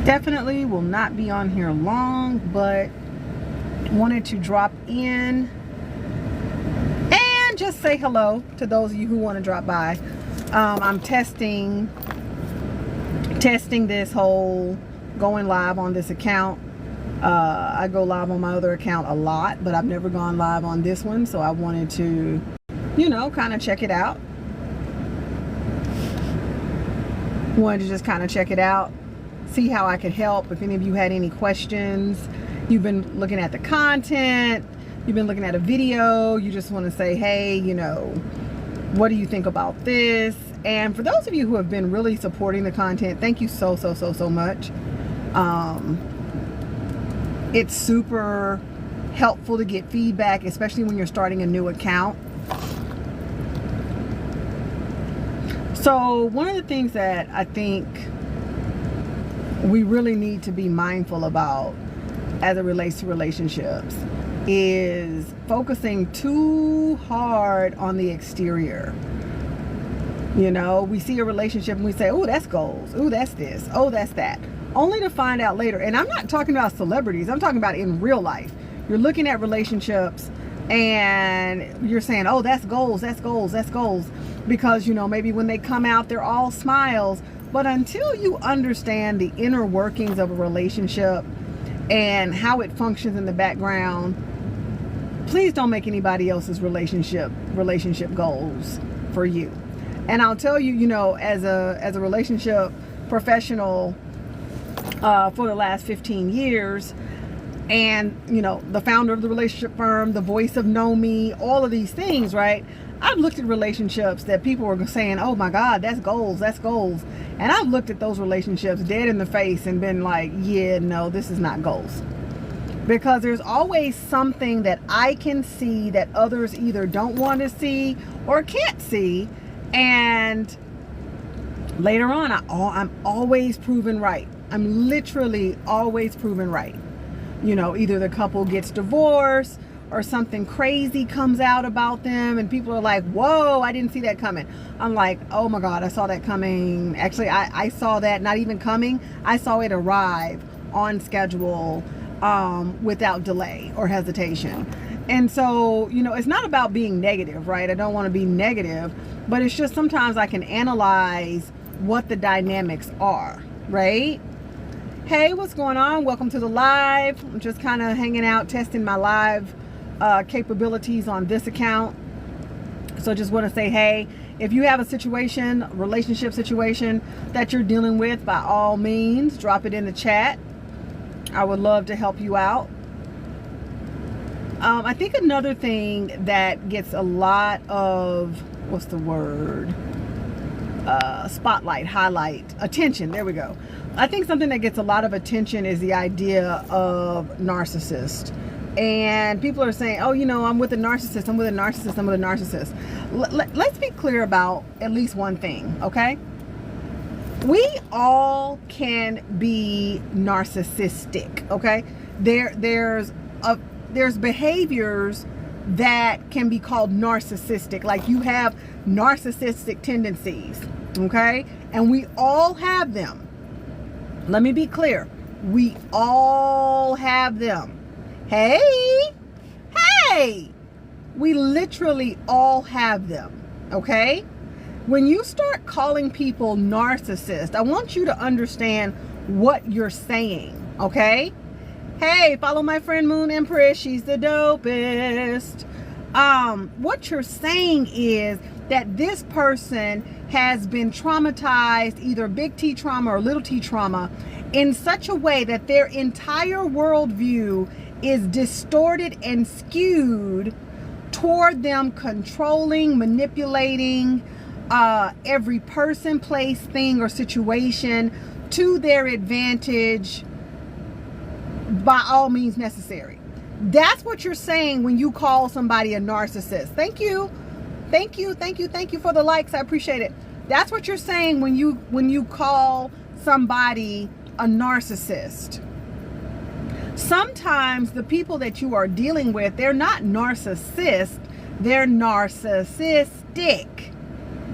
Definitely will not be on here long, but wanted to drop in and just say hello to those of you who want to drop by. I'm testing this whole going live on this account. I go live on my other account a lot, but I've never gone live on this one, so I wanted to, you know, kind of check it out. Wanted to just kind of check it out, see how I could help. If any of you had any questions, you've been looking at the content, you've been looking at a video, you just want to say, hey, you know, what do you think about this? And for those of you who have been really supporting the content, thank you so much. It's super helpful to get feedback, especially when you're starting a new account. So one of the things that I think we really need to be mindful about as it relates to relationships is focusing too hard on the exterior. You know, we see a relationship and we say, oh, that's goals. Oh, that's this. Oh, that's that. Only to find out later. And I'm not talking about celebrities. I'm talking about in real life. You're looking at relationships and you're saying, oh, that's goals. That's goals. That's goals. Because, you know, maybe when they come out, they're all smiles. But until you understand the inner workings of a relationship and how it functions in the background, please don't make anybody else's relationship goals for you. And I'll tell you, you know, as a relationship professional for the last 15 years, and, you know, the founder of the relationship firm, the voice of Know Me, all of these things, right? I've looked at relationships that people were saying, oh my God, that's goals, that's goals. And I've looked at those relationships dead in the face and been like, yeah, no, this is not goals. Because there's always something that I can see that others either don't want to see or can't see. And later on, I'm always proven right. I'm literally always proven right. You know, either the couple gets divorced or something crazy comes out about them and people are like, whoa, I didn't see that coming. I'm like, oh my God, I saw that coming. Actually, I saw that not even coming. I saw it arrive on schedule without delay or hesitation. And so, you know, it's not about being negative, right? I don't want to be negative, but it's just sometimes I can analyze what the dynamics are, right? Hey, what's going on? Welcome to the live. I'm just kind of hanging out, testing my live capabilities on this account. So just want to say, hey, if you have a situation, relationship situation that you're dealing with, by all means, drop it in the chat. I would love to help you out. I think another thing that gets a lot of, what's the word? Spotlight, highlight, attention. There we go. I think something that gets a lot of attention is the idea of narcissist. And people are saying, oh, you know, I'm with a narcissist, I'm with a narcissist, I'm with a narcissist. Let's be clear about at least one thing, okay? We all can be narcissistic, okay? There's behaviors that can be called narcissistic, like you have narcissistic tendencies, okay? And we all have them. Let me be clear. We all have them. Hey, we literally all have them, okay? When you start calling people narcissists, I want you to understand what you're saying, okay? Hey, follow my friend Moon Empress. She's the dopest. What you're saying is that this person has been traumatized, either big T trauma or little t trauma, in such a way that their entire worldview is distorted and skewed toward them controlling, manipulating every person, place, thing, or situation to their advantage by all means necessary. That's what you're saying when you call somebody a narcissist. Thank you for the likes. I appreciate it. That's what you're saying when you call somebody a narcissist. Sometimes the people that you are dealing with, they're not narcissists, they're narcissistic.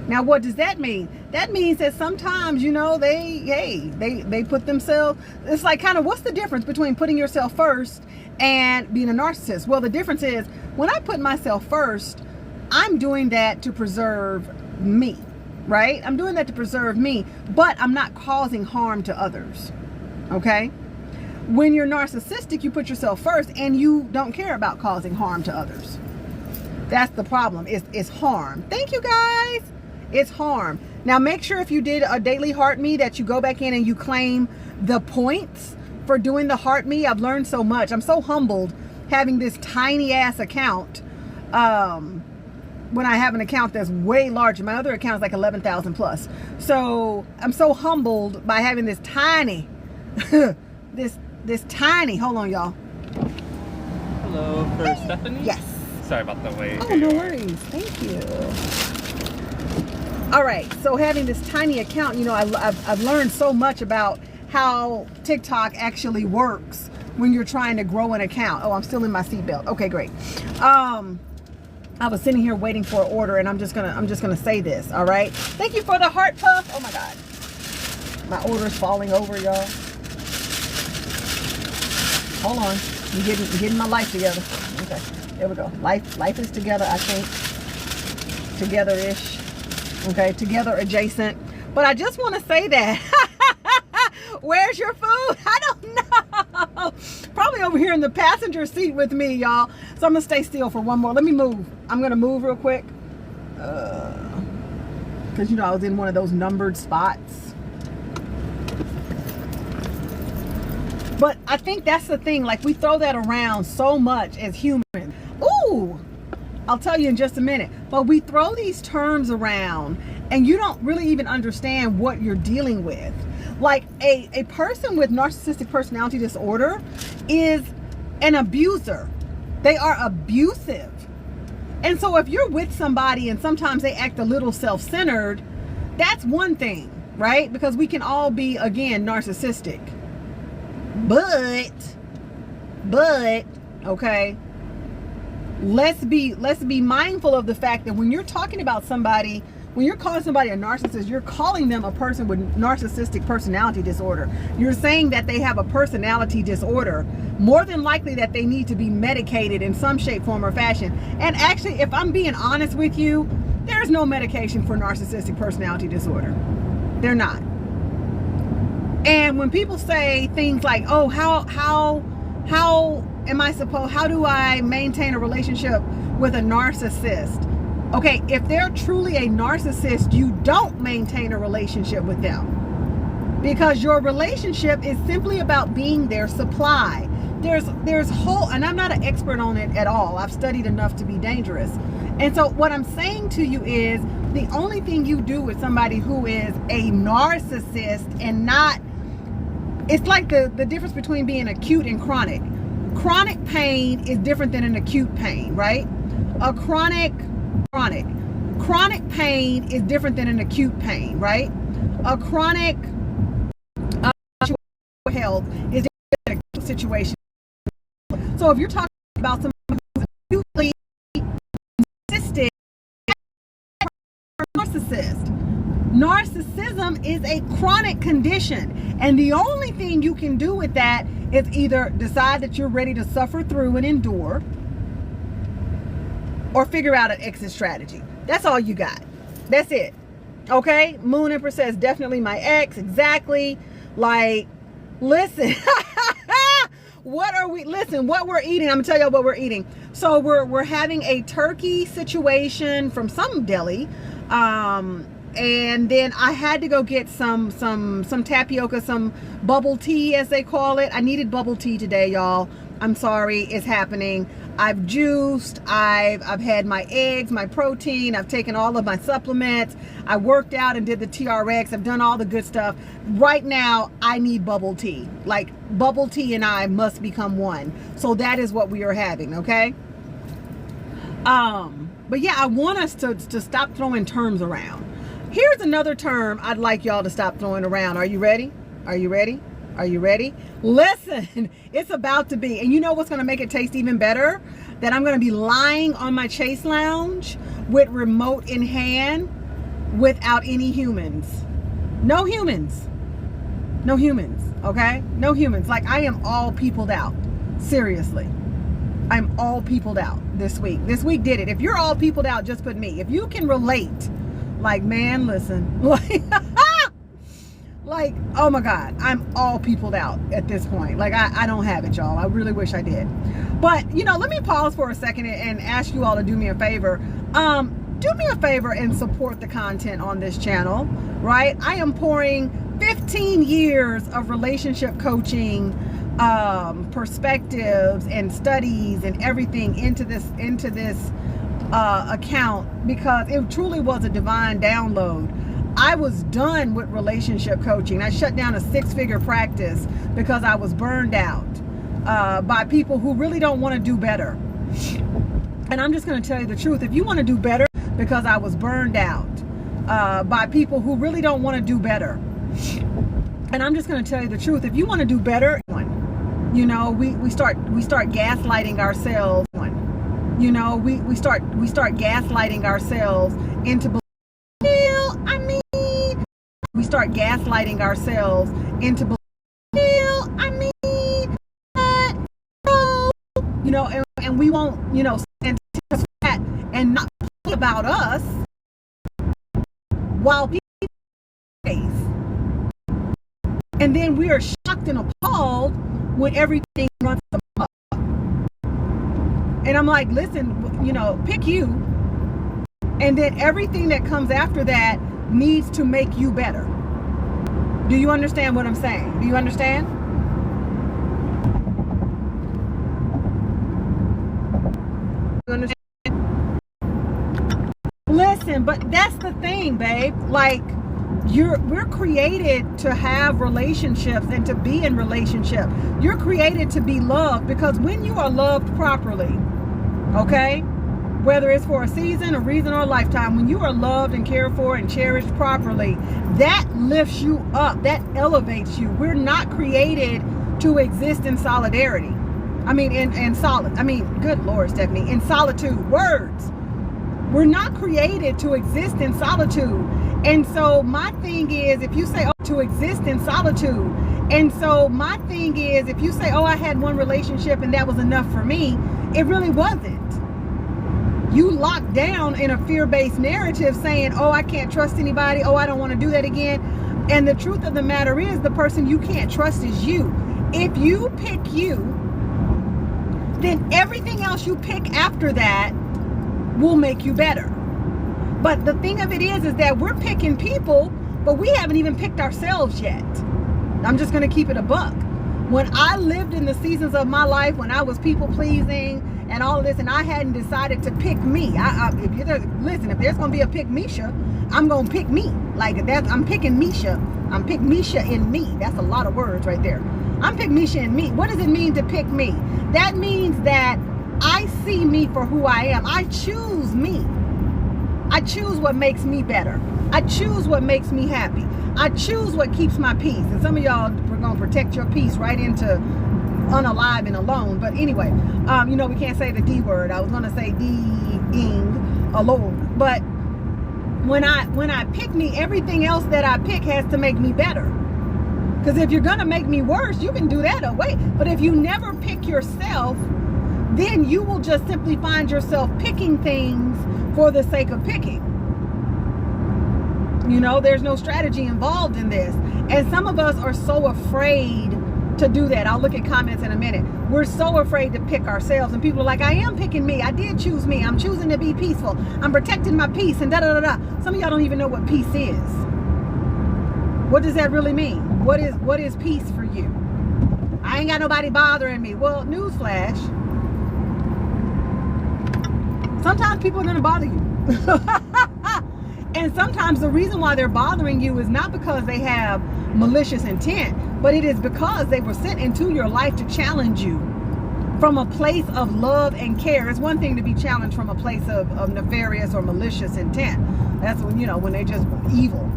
Now, what does that mean? that means that sometimes, they put themselves, it's like kind of, what's the difference between putting yourself first and being a narcissist? Well, the difference is when I put myself first, I'm doing that to preserve me, right? I'm doing that to preserve me, but I'm not causing harm to others, okay? When you're narcissistic, you put yourself first and you don't care about causing harm to others. That's the problem. It's harm. Thank you, guys. It's harm. Now, make sure if you did a daily heart me that you go back in and you claim the points for doing the heart me. I've learned so much. I'm so humbled having this tiny ass account when I have an account that's way larger. My other account is like 11,000 plus. So I'm so humbled by having this tiny, this tiny, hold on, y'all. Hello, for Stephanie? Yes. Sorry about the wait. Oh, no worries. Thank you. All right. So having this tiny account, I've learned so much about how TikTok actually works when you're trying to grow an account. Oh, I'm still in my seatbelt. Okay, great. I was sitting here waiting for an order, and I'm just gonna say this. All right. Thank you for the heart puff. Oh my God. My order's falling over, y'all. Hold on. I'm getting my life together. Okay. There we go. Life is together, I think. Together-ish. Okay, together adjacent. But I just want to say that. Where's your food? I don't know. Probably over here in the passenger seat with me, y'all. So I'm going to stay still for one more. Let me move. I'm going to move real quick. Because, I was in one of those numbered spots. But I think that's the thing. Like, we throw that around so much as humans. Ooh, I'll tell you in just a minute. But we throw these terms around and you don't really even understand what you're dealing with. Like a person with narcissistic personality disorder is an abuser. They are abusive. And so if you're with somebody and sometimes they act a little self-centered, that's one thing, right? Because we can all be, again, narcissistic. But, okay, let's be mindful of the fact that when you're talking about somebody, when you're calling somebody a narcissist, you're calling them a person with narcissistic personality disorder. You're saying that they have a personality disorder, more than likely that they need to be medicated in some shape, form, or fashion. And actually, if I'm being honest with you, there's no medication for narcissistic personality disorder. They're not. And when people say things like, oh, how do I maintain a relationship with a narcissist? Okay, if they're truly a narcissist, you don't maintain a relationship with them, because your relationship is simply about being their supply. There's whole, and I'm not an expert on it at all. I've studied enough to be dangerous. And so what I'm saying to you is the only thing you do with somebody who is a narcissist and not, it's like the difference between being acute and chronic. Chronic pain is different than an acute pain, right? A chronic pain is different than an acute pain, right? A chronic health is different than an acute situation. So if you're talking about somebody who's acutely narcissistic, narcissism is a chronic condition, and the only thing you can do with that is either decide that you're ready to suffer through and endure, or figure out an exit strategy. That's all you got. That's it. Okay? Moon Empress says definitely my ex. Exactly. Like, listen. What we're eating. I'm gonna tell y'all what we're eating. So we're having a turkey situation from some deli. And then I had to go get some tapioca, some bubble tea, as they call it. I needed bubble tea today, y'all. I'm sorry, it's happening. I've juiced, I've had my eggs, my protein, I've taken all of my supplements, I worked out and did the TRX, I've done all the good stuff. Right now, I need bubble tea. Like, bubble tea and I must become one. So that is what we are having, okay? But yeah, I want us to stop throwing terms around. Here's another term I'd like y'all to stop throwing around. Are you ready? Are you ready? Are you ready? Listen, it's about to be. And you know what's going to make it taste even better? That I'm going to be lying on my Chase Lounge with remote in hand, without any humans. No humans. No humans, okay? No humans. Like, I am all peopled out. Seriously. I'm all peopled out this week. This week did it. If you're all peopled out, just put me. If you can relate, like, man, listen. Like, oh my God, I'm all peopled out at this point. Like, I don't have it, y'all. I really wish I did. But, you know, let me pause for a second and ask you all to do me a favor. Do me a favor and support the content on this channel, right? I am pouring 15 years of relationship coaching, perspectives and studies and everything into this account, because it truly was a divine download. I was done with relationship coaching. I shut down a 6-figure practice because I was burned out by people who really don't want to do better. And I'm just going to tell you the truth. If you want to do better, because I was burned out by people who really don't want to do better. And I'm just going to tell you the truth. If you want to do better, you know, we start gaslighting ourselves. You know, we start gaslighting ourselves into we start gaslighting ourselves into you know, and we won't, you know, and not about us while people face. And then we are shocked and appalled when everything runs up. And I'm like, listen, you know, pick you. And then everything that comes after that needs to make you better. Do you understand what I'm saying? Do you understand? You understand? Listen, but that's the thing, babe. Like, we're created to have relationships and to be in relationship. You're created to be loved, because when you are loved properly, okay, whether it's for a season, a reason, or a lifetime, when you are loved and cared for and cherished properly, that lifts you up, that elevates you. We're not created to exist in solidarity. I mean, good Lord, Stephanie, in solitude. Words. We're not created to exist in solitude. And so my thing is, if you say, oh, to exist in solitude. And so my thing is, if you say, oh, I had one relationship and that was enough for me, it really wasn't. You locked down in a fear-based narrative saying, oh, I can't trust anybody. Oh, I don't want to do that again. And the truth of the matter is, the person you can't trust is you. If you pick you, then everything else you pick after that will make you better. But the thing of it is that we're picking people, but we haven't even picked ourselves yet. I'm just going to keep it a buck. When I lived in the seasons of my life, when I was people pleasing and all of this, and I hadn't decided to pick me, if there's going to be a pick Misha, I'm going to pick me. Like that, I'm picking Misha. I'm pick Misha in me. That's a lot of words right there. I'm pick Misha in me. What does it mean to pick me? That means that I see me for who I am. I choose me. I choose what makes me better. I choose what makes me happy. I choose what keeps my peace. And some of y'all are going to protect your peace right into unalive and alone. But anyway, you know, we can't say the D word. I was going to say D-ing, alone. But when I pick me, everything else that I pick has to make me better. Because if you're going to make me worse, you can do that away. But if you never pick yourself, then you will just simply find yourself picking things for the sake of picking. You know, there's no strategy involved in this. And some of us are so afraid to do that. I'll look at comments in a minute. We're so afraid to pick ourselves. And people are like, I am picking me. I did choose me. I'm choosing to be peaceful. I'm protecting my peace and da-da-da-da. Some of y'all don't even know what peace is. What does that really mean? What is peace for you? I ain't got nobody bothering me. Well, newsflash. Sometimes people are going to bother you. And sometimes the reason why they're bothering you is not because they have malicious intent, but it is because they were sent into your life to challenge you from a place of love and care. It's one thing to be challenged from a place of nefarious or malicious intent. That's when, you know, when they're just evil.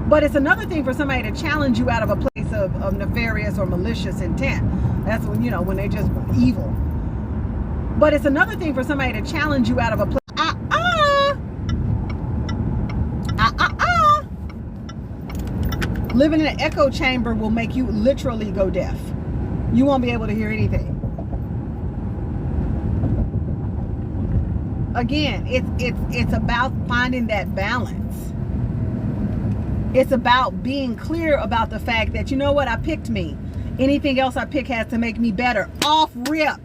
But it's another thing for somebody to challenge you out of a place of nefarious or malicious intent. That's when, you know, when they're just evil. But it's another thing for somebody to challenge you out of a place. Living in an echo chamber will make you literally go deaf. You won't be able to hear anything. Again, it's about finding that balance. It's about being clear about the fact that, you know what, I picked me. Anything else I pick has to make me better. Off rip.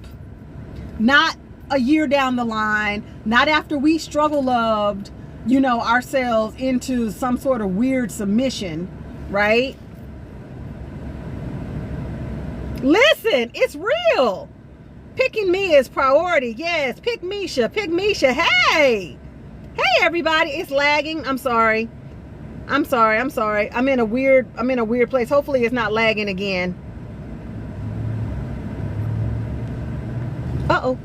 Not a year down the line. Not after we struggle loved, you know, ourselves into some sort of weird submission, right? Listen, it's real. Picking me is priority. Yes, pick Misha. Pick Misha. Hey. Hey everybody. It's lagging. I'm sorry. I'm in a weird place. Hopefully it's not lagging again. Uh-oh.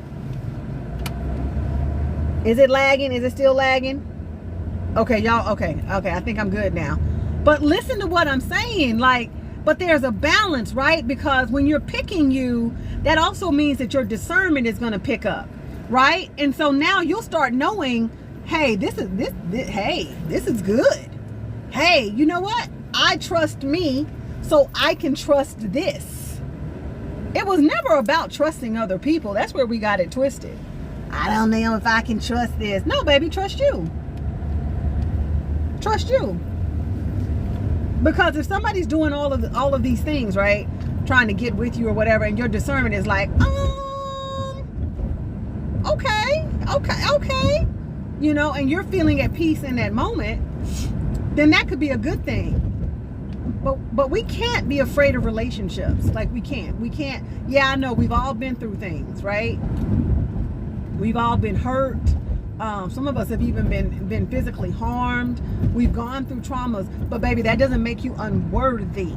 Is it lagging? Is it still lagging? Okay, y'all. Okay. I think I'm good now. But listen to what I'm saying. Like, but there's a balance, right? Because when you're picking you, that also means that your discernment is going to pick up, right? And so now you'll start knowing, hey, this is good. Hey, you know what? I trust me, so I can trust this. It was never about trusting other people. That's where we got it twisted. I don't know if I can trust this. No, baby, trust you. Trust you. Because if somebody's doing all of these things, right, trying to get with you or whatever, and your discernment is like, okay, you know, and you're feeling at peace in that moment, then that could be a good thing. But we can't be afraid of relationships. Like we can't. Yeah, I know we've all been through things, right? We've all been hurt. Some of us have even been physically harmed. We've gone through traumas, but baby, that doesn't make you unworthy.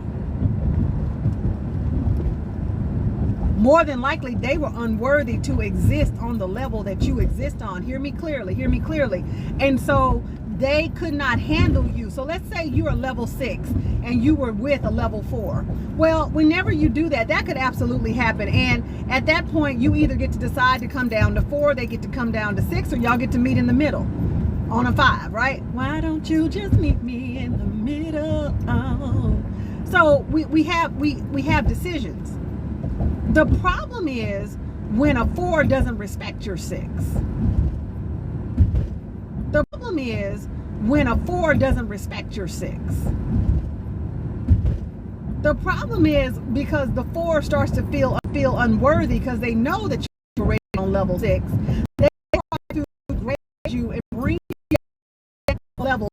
More than likely, they were unworthy to exist on the level that you exist on. Hear me clearly. And so they could not handle you. So let's say you're a level 6 and you were with a level 4. Well, whenever you do that, that could absolutely happen. And at that point, you either get to decide to come down to 4, they get to come down to 6, or y'all get to meet in the middle on a 5, right? Why don't you just meet me in the middle? So we have decisions. The problem is when a 4 doesn't respect your 6. The problem is when a 4 doesn't respect your 6. The problem is because the 4 starts to feel unworthy because they know that you're rated on level 6. They try to raise you and bring you to level.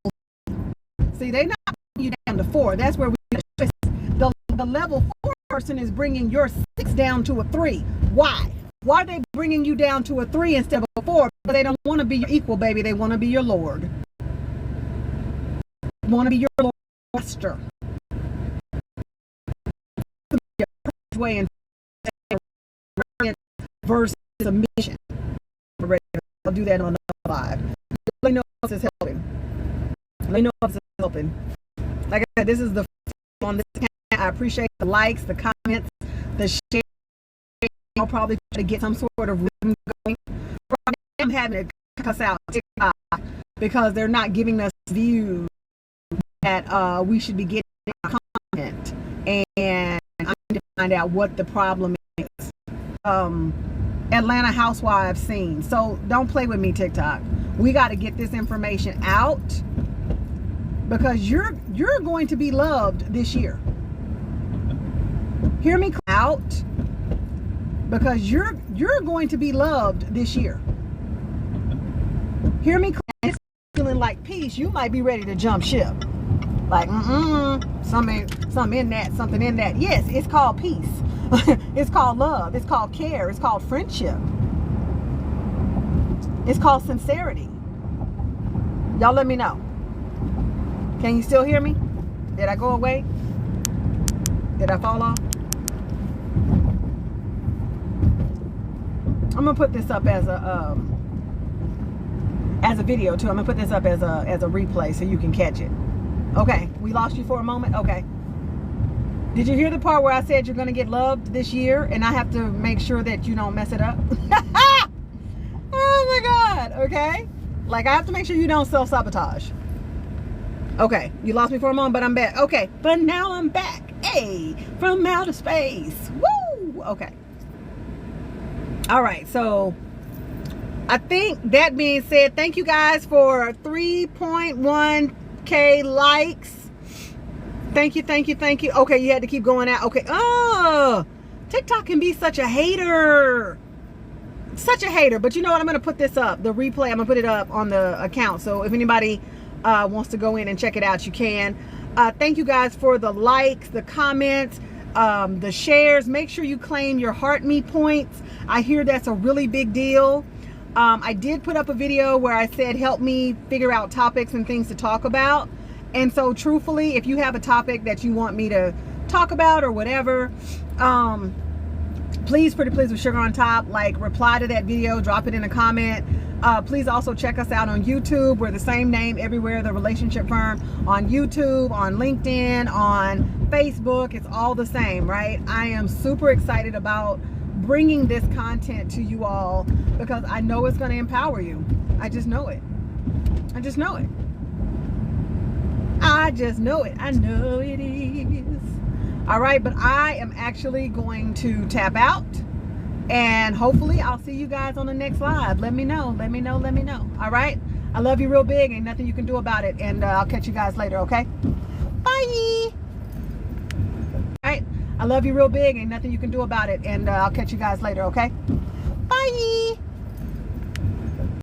See, they're not bringing you down to 4. That's where the level 4 person is bringing your 6 down to a 3. Why? Why are they bringing you down to a 3 instead of a 4? Because they don't want to be your equal, baby. They want to be your Lord. They want to be your Lord master. Way and versus submission. I'll do that on another live. Let me know if this is helping. Let me know if this is helping. Like I said, this is the on this account. I appreciate the likes, the comments, the share. I'll probably try to get some sort of rhythm going. Right now, I'm having to cuss out TikTok because they're not giving us views that we should be getting content, and I need to find out what the problem is. Atlanta Housewives scene. So don't play with me, TikTok. We got to get this information out because you're going to be loved this year. Hear me out, because you're going to be loved this year. Hear me. It's feeling like peace. You might be ready to jump ship. Like something in that. Yes, it's called peace. It's called love. It's called care. It's called friendship. It's called sincerity. Y'all let me know. Can you still hear me? Did I go away? Did I fall off? I'm gonna put this up as a video too. I'm gonna put this up as a replay so you can catch it. Okay, we lost you for a moment. Okay. Did you hear the part where I said you're gonna get loved this year, and I have to make sure that you don't mess it up? Oh my God. Okay. Like I have to make sure you don't self-sabotage. Okay, you lost me for a moment, but I'm back. Okay, but now I'm back. Hey, from outer space. Woo! Okay. All right, so I think that being said, thank you guys for 3.1K likes. Thank you. Okay, you had to keep going out. Okay. Oh, TikTok can be such a hater. Such a hater. But you know what? I'm going to put this up. The replay, I'm going to put it up on the account. So if anybody wants to go in and check it out, you can. Thank you guys for the likes, the comments, the shares. Make sure you claim your heart me points. I hear that's a really big deal. I did put up a video where I said help me figure out topics and things to talk about. And so truthfully, if you have a topic that you want me to talk about or whatever, please, pretty please with sugar on top, like reply to that video, drop it in a comment. Please also check us out on YouTube. We're the same name everywhere, The Relationship Firm, on YouTube, on LinkedIn, on Facebook. It's all the same, right? I am super excited about bringing this content to you all because I know it's going to empower you. I just know it. I just know it. I just know it. I know it is. All right, but I am actually going to tap out. And hopefully I'll see you guys on the next live. Let me know. All right. I love you real big. Ain't nothing you can do about it. And I'll catch you guys later. Okay. Bye. All right. I love you real big. Ain't nothing you can do about it. And I'll catch you guys later. Okay. Bye.